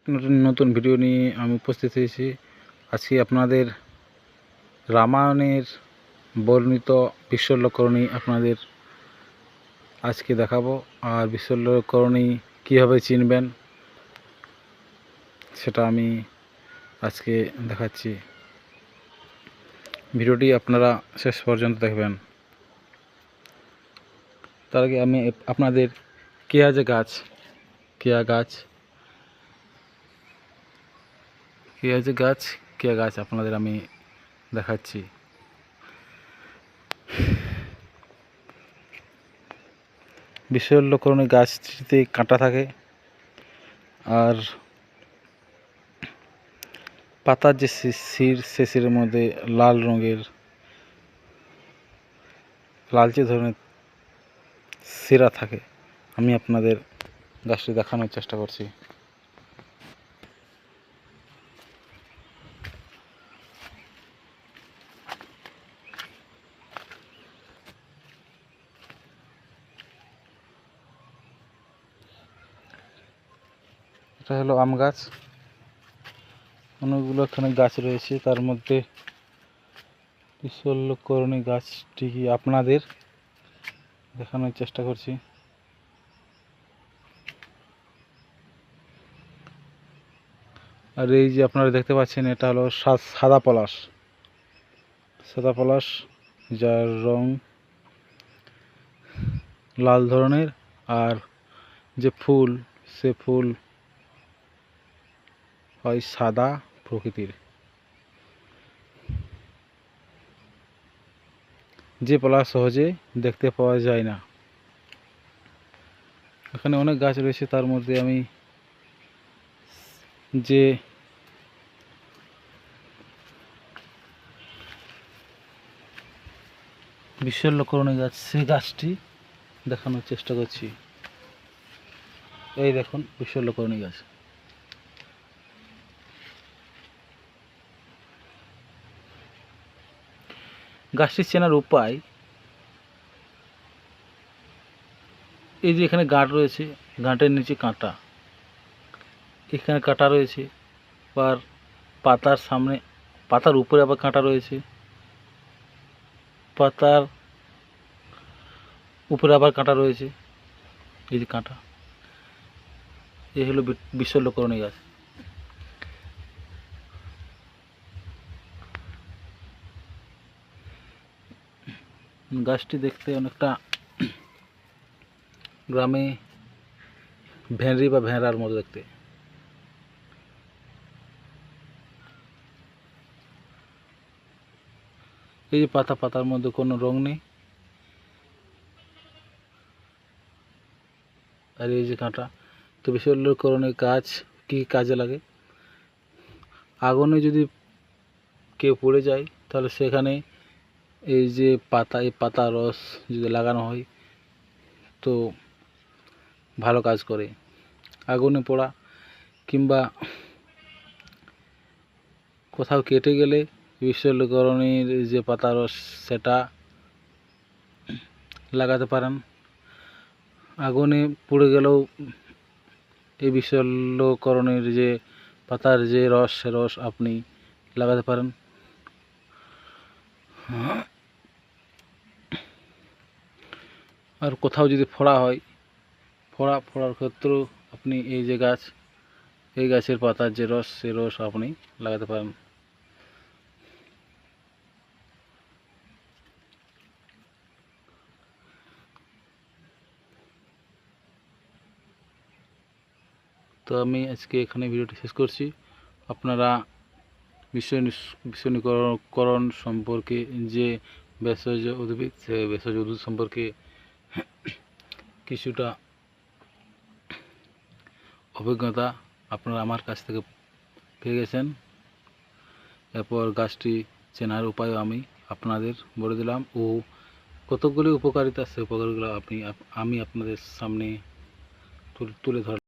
নতুন নতুন ভিডিও নিয়ে আমি উপস্থিত হয়েছি। আজকে আপনাদের রামায়ণের বর্ণিত বিশ্বল্যকরণী আপনাদের আজকে দেখাবো। আর বিশ্বল্যকরণী কীভাবে চিনবেন সেটা আমি আজকে দেখাচ্ছি। ভিডিওটি আপনারা শেষ পর্যন্ত দেখবেন। তার আগে আমি আপনাদের কেয়া গাছ আপনাদের আমি দেখাচ্ছি। বিশ্বল্যকরণী গাছটিতে কাঁটা থাকে, আর পাতার যে শির সে শিরের মধ্যে লাল রঙের লালচে ধরনের শিরা থাকে। আমি আপনাদের গাছটি দেখানোর চেষ্টা করছি। এটা হলো আম গাছ। অনেকগুলো এখানে গাছ রয়েছে, তার মধ্যে বিশ্বল্যকরণী গাছটি কি আপনাদের দেখানোর চেষ্টা করছি। আর এই যে আপনারা দেখতে পাচ্ছেন, এটা হলো সাদা পলাশ, যার রং লাল ধরনের, আর যে ফুল সে ফুল হয় সাদা প্রকৃতির। যে পলাশ সহজে দেখতে পাওয়া যায় না। এখানে অনেক গাছ রয়েছে, তার মধ্যে আমি যে বিশ্বল্যকরণী গাছ সেই গাছটি দেখানোর চেষ্টা করছি। এই দেখুন বিশ্বল্যকরণী গাছ। গাছটি চেনার উপায়, এই যে এখানে গাঁট রয়েছে, গাঁটের নিচে কাঁটা, এখানে কাঁটা রয়েছে, আর পাতার সামনে, পাতার উপরে আবার কাঁটা রয়েছে, পাতার উপরে আবার কাঁটা রয়েছে, এই যে কাঁটা, এই হলো বিশ্বল্যকরণী গাছ। গাছটি দেখতে অনেকটা গ্রামে ভেঁড়ি বা ভেড়ার মতো দেখতে। এই যে পাতার মধ্যে কোনো রং নেই, আর এই যে কাঁটা। তো বিশ্বল্যকরণী গাছ কী কাজে লাগে? আগুনে যদি কেউ পড়ে যায়, তাহলে সেখানে এই যে এই পাতার রস যদি লাগানো হয় তো ভালো কাজ করে। আগুনে পোড়া কিংবা কোথাও কেটে গেলে বিশ্বল্যকরণীর যে পাতার রস সেটা লাগাতে পারেন। আগুনে পুড়ে গেলেও এই বিশ্বল্যকরণীর যে পাতার যে রস সে রস আপনি লাগাতে পারেন। আর কোথাও যদি ফোড়া হয়, ফোড়ার ক্ষেত্রেও আপনি এই যে গাছ, এই গাছের পাতার যে রস সে রস আপনি লাগাতে পারেন। তো আমি আজকে এখানে ভিডিওটি শেষ করছি। আপনারা বিশ্বল্যকরণ সম্পর্কে, যে ভেষজ উদ্ভিদ, সে ভেষজ উদ্ভিদ সম্পর্কে কিছুটা অভিজ্ঞতা আপনারা আমার কাছ থেকে পেয়ে গেছেন। এরপর গাছটি চেনার উপায়ও আমি আপনাদের বলে দিলাম, ও কতকগুলি উপকারিতা, সে উপকারগুলো আমি আপনাদের সামনে তুলে ধরলাম।